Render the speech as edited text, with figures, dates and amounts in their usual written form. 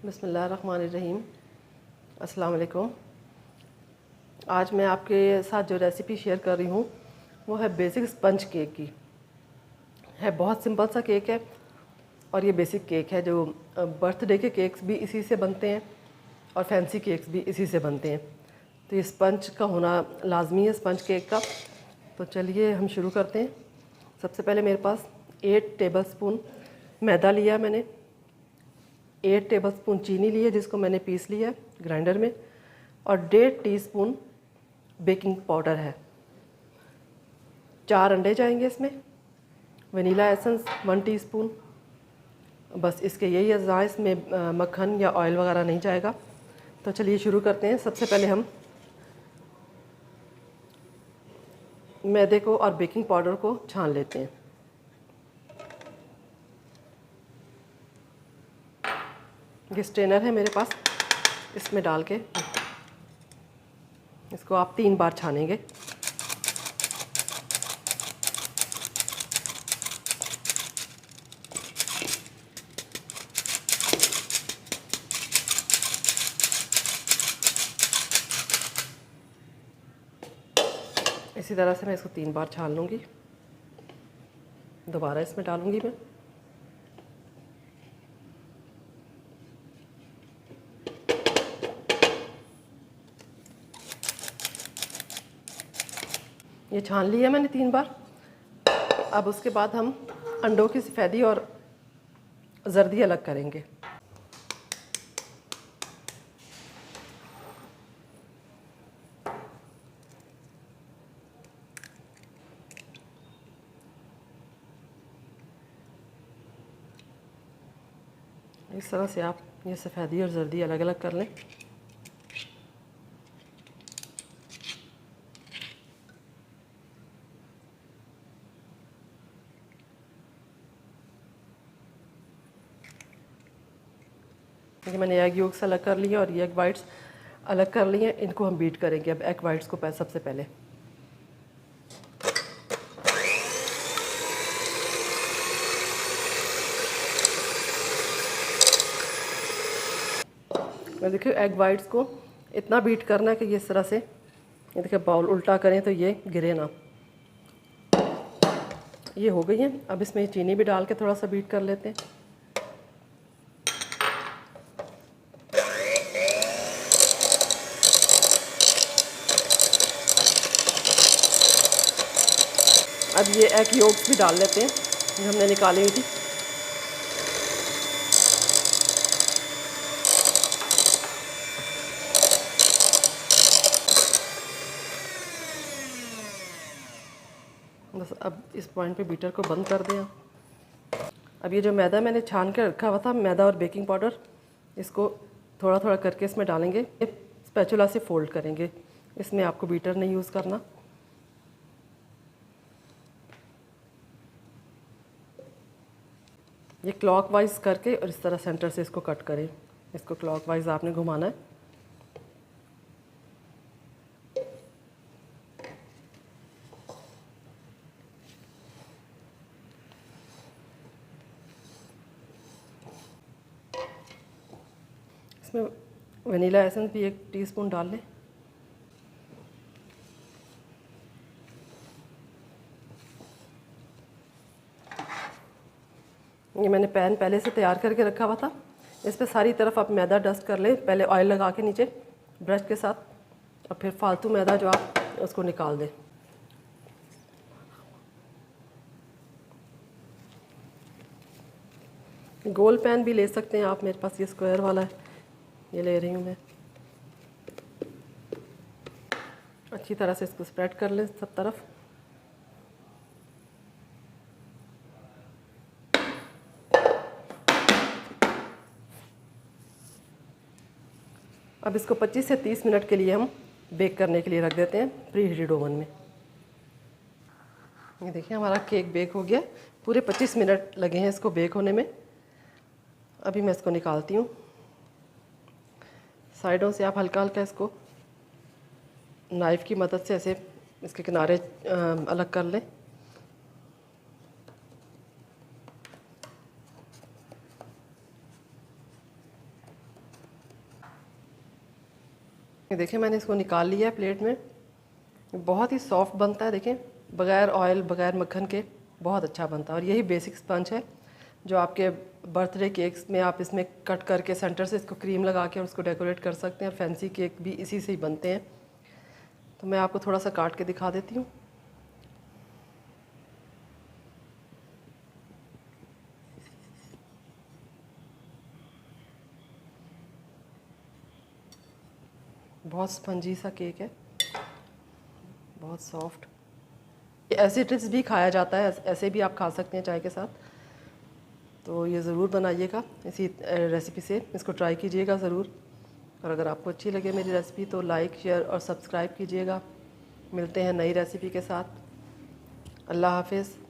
बिस्मिल्लाहिर्रहमानिर्रहीम। अस्सलाम वालेकुम। आज मैं आपके साथ जो रेसिपी शेयर कर रही हूँ वो है बेसिक स्पंज केक की। है बहुत सिंपल सा केक है और ये बेसिक केक है। जो बर्थडे के केक्स भी इसी से बनते हैं और फैंसी केक्स भी इसी से बनते हैं। तो ये स्पंज का होना लाजमी है, स्पंज केक का। तो चलिए हम शुरू करते हैं। सबसे पहले मेरे पास 8 टेबलस्पून मैदा लिया मैंने, 8 टेबलस्पून चीनी ली है जिसको मैंने पीस लिया है ग्राइंडर में, और 1.5 टीस्पून बेकिंग पाउडर है। 4 अंडे जाएंगे इसमें। Vanilla essence 1 teaspoon. बस इसके यही अज़्ज़ा, इसमें मक्खन या ऑयल वगैरह नहीं जाएगा। तो चलिए शुरू करते हैं। सबसे पहले हम मैदे को और बेकिंग पाउडर को छान लेते हैं। ये स्ट्रेनर है मेरे पास, इसमें डाल के इसको आप 3 बार छानेंगे। इसी तरह से मैं इसको 3 बार छान लूँगी। दोबारा इसमें डालूँगी मैं। ये छान लिया मैंने 3 बार। अब उसके बाद हम अंडों की सफ़ेदी और जर्दी अलग करेंगे। इस तरह से आप ये सफ़ेदी और जर्दी अलग अलग कर लें। देखिए मैंने एग योक्स अलग कर लिए और ये एग वाइट्स अलग कर लिए। इनको हम बीट करेंगे अब एग वाइट्स को सबसे पहले। मैं देखिए एग वाइट्स को इतना बीट करना है कि ये इस तरह से, ये देखिए बाउल उल्टा करें तो ये गिरे ना। ये हो गई है। अब इसमें चीनी भी डाल के थोड़ा सा बीट कर लेते हैं। अब ये एग योक्स भी डाल लेते हैं जो हमने निकाली हुई थी। बस अब इस पॉइंट पे बीटर को बंद कर दें। अब ये जो मैदा मैंने छान के रखा हुआ था, मैदा और बेकिंग पाउडर, इसको थोड़ा थोड़ा करके इसमें डालेंगे। स्पैचुला से फोल्ड करेंगे। इसमें आपको बीटर नहीं यूज़ करना। ये क्लॉकवाइज करके और इस तरह सेंटर से इसको कट करें। इसको क्लॉकवाइज आपने घुमाना है। इसमें वनीला एसेंस भी 1 टीस्पून डाल लें। ये मैंने पैन पहले से तैयार करके रखा हुआ था। इस पर सारी तरफ आप मैदा डस्ट कर लें, पहले ऑयल लगा के नीचे ब्रश के साथ, और फिर फालतू मैदा जो आप उसको निकाल दें। गोल पैन भी ले सकते हैं आप, मेरे पास ये स्क्वायर वाला है, ये ले रही हूँ मैं। अच्छी तरह से इसको स्प्रेड कर लें सब तरफ। अब इसको 25 से 30 मिनट के लिए हम बेक करने के लिए रख देते हैं प्री हीटेड ओवन में। ये देखिए हमारा केक बेक हो गया। पूरे 25 मिनट लगे हैं इसको बेक होने में। अभी मैं इसको निकालती हूँ। साइडों से आप हल्का हल्का इसको नाइफ़ की मदद से ऐसे इसके किनारे अलग कर लें। ये देखिए मैंने इसको निकाल लिया है प्लेट में। बहुत ही सॉफ्ट बनता है, देखें, बग़ैर ऑयल बग़ैर मक्खन के बहुत अच्छा बनता है। और यही बेसिक स्पंज है जो आपके बर्थडे केक्स में आप इसमें कट करके सेंटर से इसको क्रीम लगा के और उसको डेकोरेट कर सकते हैं। फैंसी केक भी इसी से ही बनते हैं। तो मैं आपको थोड़ा सा काट के दिखा देती हूँ। बहुत स्पंजी सा केक है, बहुत सॉफ्ट। ऐसे डिश भी खाया जाता है, ऐसे भी आप खा सकते हैं चाय के साथ। तो ये ज़रूर बनाइएगा इसी रेसिपी से, इसको ट्राई कीजिएगा ज़रूर। और अगर आपको अच्छी लगे मेरी रेसिपी तो लाइक शेयर और सब्सक्राइब कीजिएगा। मिलते हैं नई रेसिपी के साथ। अल्लाह हाफिज़।